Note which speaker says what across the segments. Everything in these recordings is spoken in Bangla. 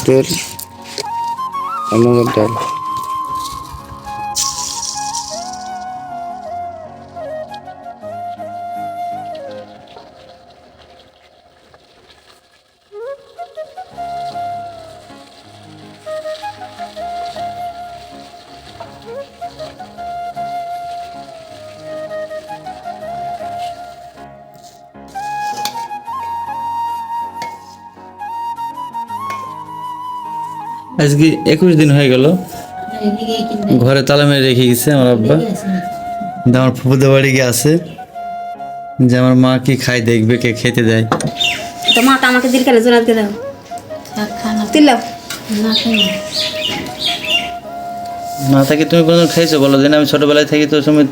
Speaker 1: তেল আর মুগের ডাল।
Speaker 2: আজকে 21 দিন হয়ে গেল ঘরে তালা মেরে রেখে গেছে আমার আব্বা। আমার ফুফুদের বাড়ি গিয়ে আছে যে আমার মা কি খাই দেখবে, কে খেতে দেয়।
Speaker 3: তো মাটা আমাকে দিল কেন জোনাতে দাও দিল
Speaker 2: না থাকে তুমি কোনোদিন খাইছো বলো? যে আমি ছোটবেলায় থেকে তো সময়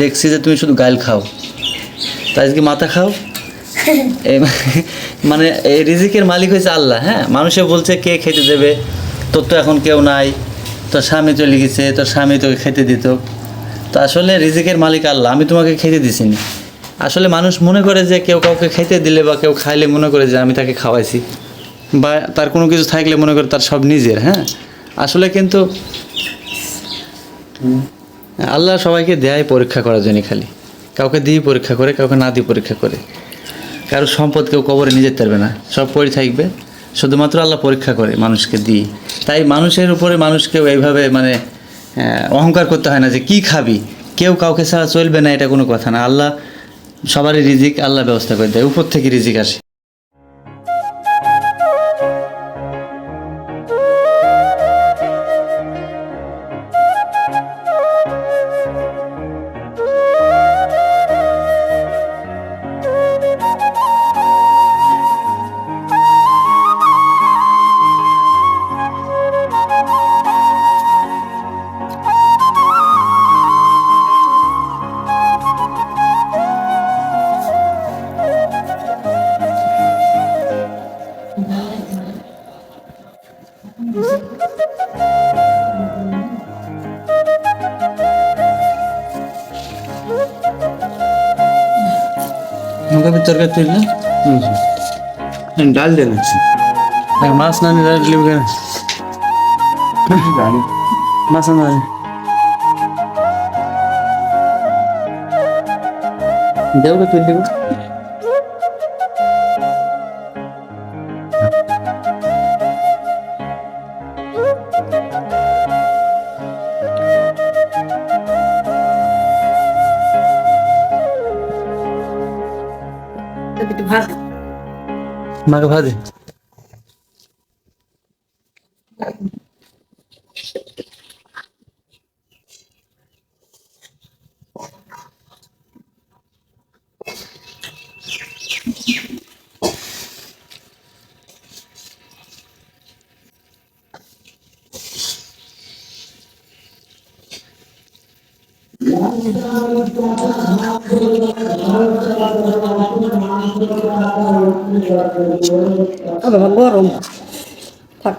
Speaker 2: দেখছি যে তুমি শুধু গাইল খাও, তাই আজকে মাথা খাও। মানে এই রিজিকের মালিক হয়েছে আল্লাহ। হ্যাঁ, মানুষে বলছে কে খেতে দেবে, তোর তো এখন কেউ নাই, তোর স্বামী চলে গেছে, তোর স্বামী তোকে খেতে দিত। তো আসলে রিজিকের মালিক আল্লাহ, আমি তোমাকে খেতে দিছিনি। আসলে মানুষ মনে করে যে কেউ কাউকে খেতে দিলে বা কেউ খাইলে মনে করে যে আমি তাকে খাওয়াইছি, বা তার কোনো কিছু থাকলে মনে করে তার সব নিজের। হ্যাঁ, আসলে কিন্তু আল্লাহ সবাইকে দেয় পরীক্ষা করার জন্য, খালি কাউকে দিয়ে পরীক্ষা করে, কাউকে না দিয়ে পরীক্ষা করে। কারো সম্পদ কেউ কবরে নিয়ে যেতে পারবে না, সব পড়ে থাকবে। শুধুমাত্র আল্লাহ পরীক্ষা করে মানুষকে দিয়ে। তাই মানুষের উপরে মানুষকেও এইভাবে মানে অহংকার করতে হয় না যে কি খাবি, কেউ কাউকে ছাড়া চলবে না, এটা কোনো কথা না। আল্লাহ সবারই রিজিক আল্লাহ ব্যবস্থা করে দেয়, উপর থেকে রিজিক আসে। নৌকা তরকারি তুই না
Speaker 1: ডাল দেন
Speaker 2: মাছ না নিয়ে লিখবে মাছ না দেবো, তুই দেবো।
Speaker 3: একটু ভাত
Speaker 2: মাকে ভাজে
Speaker 3: বাবা গরম থাক।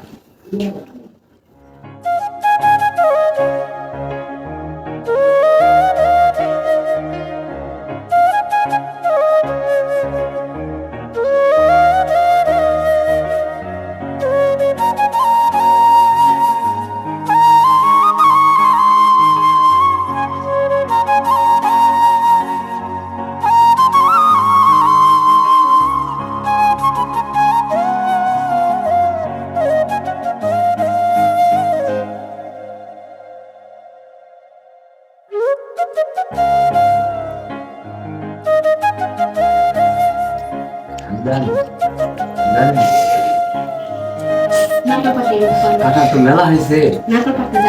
Speaker 1: কাকা তো মেলা হয়েছে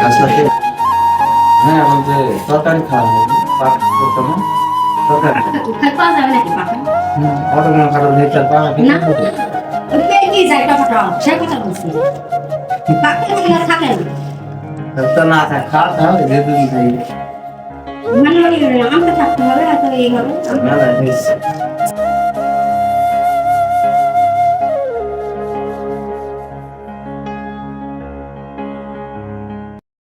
Speaker 1: আসলে। হ্যাঁ, বলতে তরকারি খাওয়া হবে, পাক করতে না তরকারি অটোগ্রাম খাওয়া ভেতর পাওয়া তো না থাকে খাওয়া খাওয়া যেহেতু খাই মেলা হয়েছে।